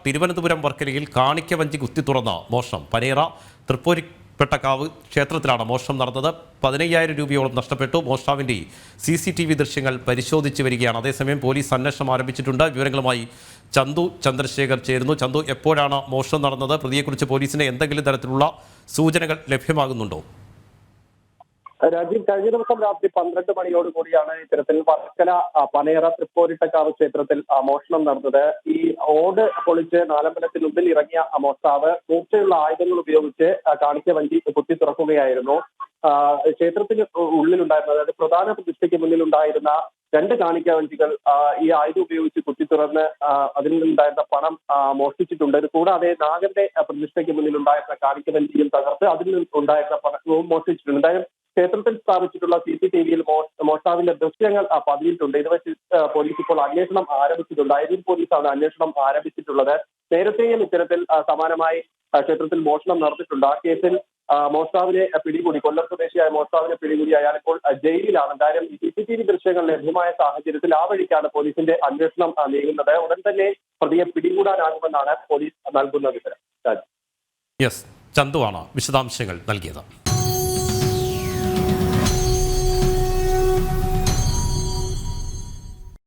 തിരുവനന്തപുരം വർക്കലയിൽ കാണിക്കവഞ്ചി കുത്തി തുറന്ന മോഷണം. പനേറ തൃപ്പൂരിപ്പെട്ടക്കാവ് ക്ഷേത്രത്തിലാണ് മോഷണം നടന്നത്. 15,000 രൂപയോളം നഷ്ടപ്പെട്ടു. മോഷ്ടാവിൻ്റെ CCTV ദൃശ്യങ്ങൾ പരിശോധിച്ചു വരികയാണ്. അതേസമയം പോലീസ് അന്വേഷണം ആരംഭിച്ചിട്ടുണ്ട്. വിവരങ്ങളുമായി ചന്തു ചന്ദ്രശേഖർ ചേരുന്നു. ചന്തു, എപ്പോഴാണ് മോഷണം നടന്നത്? പ്രതിയെക്കുറിച്ച് പോലീസിന് എന്തെങ്കിലും തരത്തിലുള്ള സൂചനകൾ ലഭ്യമാകുന്നുണ്ടോ? രാജീവ്, കഴിഞ്ഞ ദിവസം രാത്രി 12 മണിയോടുകൂടിയാണ് ഇത്തരത്തിൽ വർക്കല പനേറ തൃപ്പൂരിട്ടക്കാവ് ക്ഷേത്രത്തിൽ മോഷണം നടന്നത്. ഈ ഓട് പൊളിച്ച് നാലമ്പലത്തിനുള്ളിൽ ഇറങ്ങിയ മോഷ്ടാവ് മൂർച്ചയുള്ള ആയുധങ്ങൾ ഉപയോഗിച്ച് കാണിക്കവഞ്ചി കുത്തി തുറക്കുകയായിരുന്നു. ക്ഷേത്രത്തിന് ഉള്ളിലുണ്ടായിരുന്ന, അതായത് പ്രധാന പ്രതിഷ്ഠയ്ക്ക് മുന്നിലുണ്ടായിരുന്ന 2 കാണിക്കവഞ്ചികൾ ഈ ആയുധം ഉപയോഗിച്ച് കുത്തി തുറന്ന് അതിൽ നിന്നുണ്ടായിരുന്ന പണം മോഷ്ടിച്ചിട്ടുണ്ട്. ഇത് കൂടാതെ നാഗന്റെ പ്രതിഷ്ഠയ്ക്ക് മുന്നിലുണ്ടായിരുന്ന കാണിക്കവഞ്ചിയും തകർത്ത് അതിൽ നിന്നുണ്ടായിരുന്ന പണവും മോഷ്ടിച്ചിട്ടുണ്ട്. എന്തായാലും ക്ഷേത്രത്തിൽ സ്ഥാപിച്ചിട്ടുള്ള CCTV-യിൽ മോഷ്ടാവിന്റെ ദൃശ്യങ്ങൾ പതിയിട്ടുണ്ട്. ഇത് വെച്ച് പോലീസ് ഇപ്പോൾ അന്വേഷണം ആരംഭിച്ചിട്ടുണ്ട്. അയരൂർ പോലീസാണ് അന്വേഷണം ആരംഭിച്ചിട്ടുള്ളത്. നേരത്തെയും ഇത്തരത്തിൽ സമാനമായി ക്ഷേത്രത്തിൽ മോഷണം നടന്നിട്ടുണ്ട്. ആ കേസിൽ മോഷ്ടാവിനെ പിടികൂടി, കൊല്ലം സ്വദേശിയായ മോഷ്ടാവിനെ പിടികൂടി. അയാൾ ഇപ്പോൾ ജയിലിലാണ്. എന്തായാലും CCTV ദൃശ്യങ്ങൾ ലഭ്യമായ സാഹചര്യത്തിൽ ആ വഴിക്കാണ് പോലീസിന്റെ അന്വേഷണം നീങ്ങുന്നത്. ഉടൻ തന്നെ പ്രതിയെ പിടികൂടാനാകുമെന്നാണ് പോലീസ് നൽകുന്ന വിവരം. യെസ്, ചന്തുവാണ് വിശദാംശങ്ങൾ നൽകിയത്.